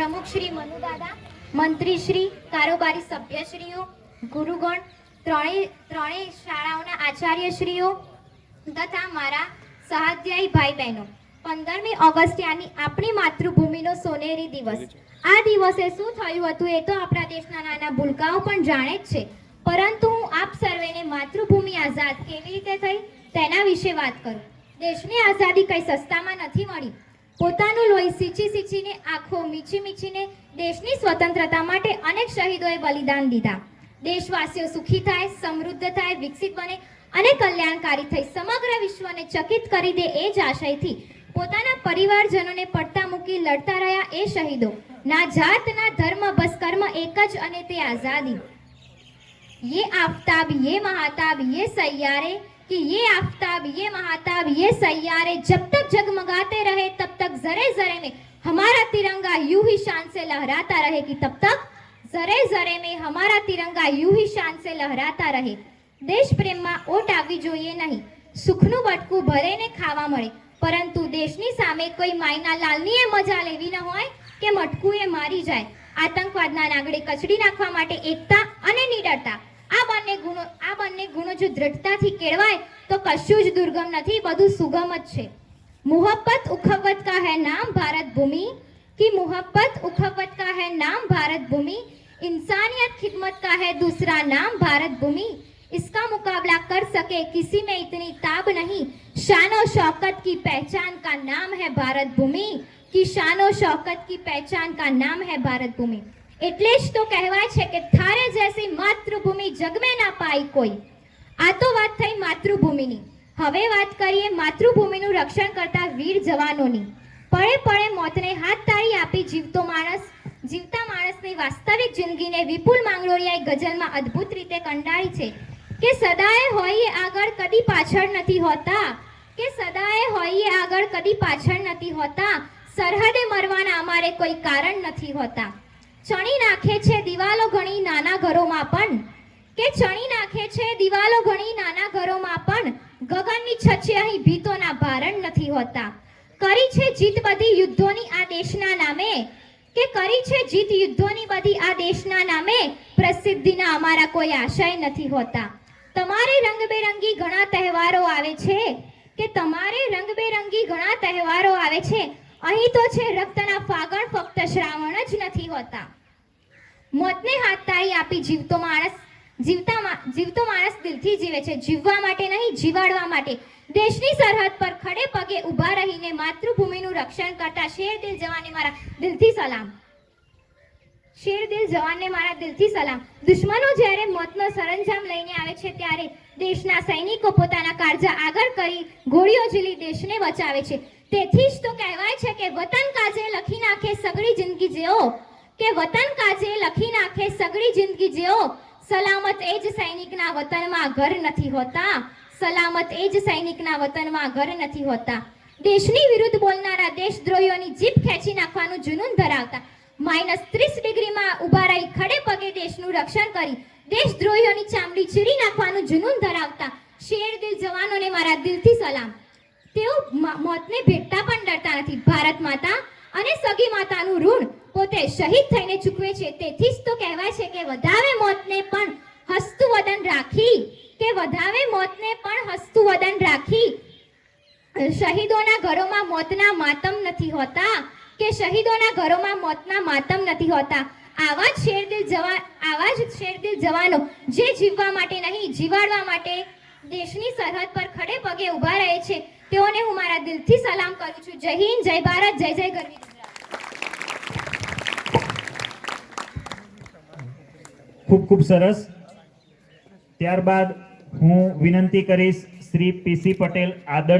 પ્રમુખ શ્રી મનુદાદા, મંત્રી શ્રી, કારોબારી સભ્યશ્રીઓ, ગુરુગણ, ત્રણેય શાળાઓના આચાર્યશ્રીઓ તથા મારા સહાધ્યાયી ભાઈ બહેનો, 15મી ઓગસ્ટ યાની આપણી માતૃભૂમિનો સોનેરી દિવસ. આ દિવસે શું થયું હતું એ તો આપણા દેશના નાના ભૂલકાઓ પણ જાણે જ છે, પરંતુ હું આપ સર્વેને માતૃભૂમિ આઝાદ કેવી રીતે થઈ તેના વિશે વાત કરું. દેશની આઝાદી કઈ સસ્તામાં નથી મળી. પોતાનું લોહી સીંચીને, આંખો મીચીને દેશની સ્વતંત્રતા માટે અનેક શહીદોએ બલિદાન દીધા. દેશવાસીઓ સુખી થાય, સમૃદ્ધ થાય, વિકસિત બને અને કલ્યાણકારી થઈ સમગ્ર વિશ્વને ચકિત કરી દે એ જ આશયથી પોતાના પરિવારજનોને પડતા મૂકી લડતા રહ્યા એ શહીદો. ના જાત ના ધર્મ, બસ કર્મ એક જ અને તે આઝાદી. ये आफताब ये महाताब ये सैयारे कि ये आफताब ये महाताब ये सैयारे जब तक जगमगाते रहे तब तक जरे जरे में हमारा तिरंगा यूं ही शान से लहराता रहे कि तब तक जरे जरे में हमारा तिरंगा यूं ही शान से लहराता रहे. देश प्रेमમાં ઓટ આવવી જોઈએ નહીં. સુખનું બટકું ભરે ને ખાવા મળે, પરંતુ દેશની સામે કોઈ માયના લાલની એ મજા લેવી ન હોય કે મટકું એ મારી જાય. આતંકવાદના નાગડે કચડી નાખવા માટે એકતા અને નિડરતા આ બંને ગુણો જો દ્રઢતાથી કેળવાય તો કશું જ દુર્ગમ નથી, બધું સુગમ જ છે. મોહબ્બત ઉખવત કા હૈ નામ ભારત ભૂમિ की मोहब्बत उखवत का है नाम भारत भूमि, इंसानियत खिदमत का है दूसरा नाम भारत भूमि. इसका मुकाबला कर सके किसी में इतनी ताब नहीं, शान और शौकत की पहचान का नाम है भारत भूमि, कि शान और शौकत की पहचान का नाम है भारत भूमि. એટલે જ તો કહેવાય છે કે થારે જૈસી માતૃભૂમિ જગ મેં ના પાઈ કોઈ. આ તો વાત થઈ માતૃભૂમિની. હવે વાત કરીએ માતૃભૂમિનું રક્ષણ કરતા વીર જવાનોની. પળે પળે મોતને હાથ તાળી આપી જીવતા માણસની વાસ્તવિક જિંદગીને વિપુલ માંગરોળિયાએ ગઝલમાં અદ્ભુત રીતે કંડાળી છે કે સદાય હોઈએ આગળ કદી પાછળ નથી હોતા, કે સદાય હોઈએ આગળ કદી પાછળ નથી હોતા, સરહદે મરવાના અમારે કોઈ કારણ નથી હોતા. ચણી નાખે છે દિવાલો ઘણી નાના ઘરોમાં પણ, કે ચણી નાખે છે દિવાલો ઘણી નાના ઘરોમાં પણ, ગગનની છચે અહીં ભીતોના ભારણ નથી હોતા. કરી છે જીત બધી યુદ્ધોની આ દેશના નામે, કે કરી છે જીત યુદ્ધોની બધી આ દેશના નામે, પ્રસિદ્ધિના અમારા કોઈ આશય નથી હોતા. તમારે રંગબેરંગી ઘણા તહેવારો આવે છે, કે તમારે રંગબેરંગી ઘણા તહેવારો આવે છે, અહીં તો છે રક્તના ફાગણ, ફક્ત શ્રાવણ જ નથી હોતા. મોતને હાથ તાળી આપી જીવતો માણસ દિલથી જીવે છે, જીવવા માટે નહીં જીવાડવા માટે. દેશની સરહદ પર ખડે પગે ઊભા રહીને માતૃભૂમિનું રક્ષણ કરતા શેરદિલ જવાનને મારા દિલથી સલામ. શેરદિલ જવાનને મારા દિલથી સલામ. દુશ્મનો જ્યારે મોતનો સરંજામ લઈને આવે છે ત્યારે દેશના સૈનિકો પોતાના કાળજા આગળ કરી ગોળીઓ ઝીલી દેશને બચાવે છે. તેથી જ તો કહેવાય છે કે વતન કાજે લખી નાખે સગળી જિંદગી જેઓ, કે વતન કાજે લખી નાખે સગળી જિંદગી જેઓ, સલામત એ જ સૈનિકના વતનમાં ઘર નથી હોતા, સલામત એ જ સૈનિકના વતનમાં ઘર નથી હોતા. દેશની વિરુદ્ધ બોલનારા દેશદ્રોહીઓની જીભ ખેંચી નાખવાનું જુનૂન ધરાવતા, -30 ડિગ્રીમાં ઊભા રહી ખડે પગે દેશનું રક્ષણ કરી દેશદ્રોહીઓની ચામડી ચીરી નાખવાનું જુનૂન ધરાવતા શેરદિલ જવાનોને મારા દિલથી સલામ. તેઓ મોતને ભેટતા પણ ડરતા નથી. ભારત માતા અને સગી માતાનું ઋણ પોતે શહીદ થઈને ચૂકવે છે. તેથી જ તો કહેવાય છે કે વધાવે મોતને પણ હસતું વદન રાખી, કે વધાવે મોતને પણ હસતું વદન રાખી, શહીદોના ઘરોમાં મોતના માતમ નથી હોતા, કે શહીદોના ઘરોમાં મોતના માતમ નથી હોતા. આવા જ શેરદિલ જવાનો જે જીવવા માટે નહીં જીવાડવા માટે દેશની સરહદ પર ખડે પગે ઊભા રહે છે, તેઓને હું મારા દિલથી સલામ કરું છું. જય હિન્દ, જય ભારત, જય જય ગરવી ગુજરાત. ખૂબ ખૂબ સરસ. ત્યારબાદ હું વિનંતી કરીશ શ્રી પીસી પટેલ આદર્શ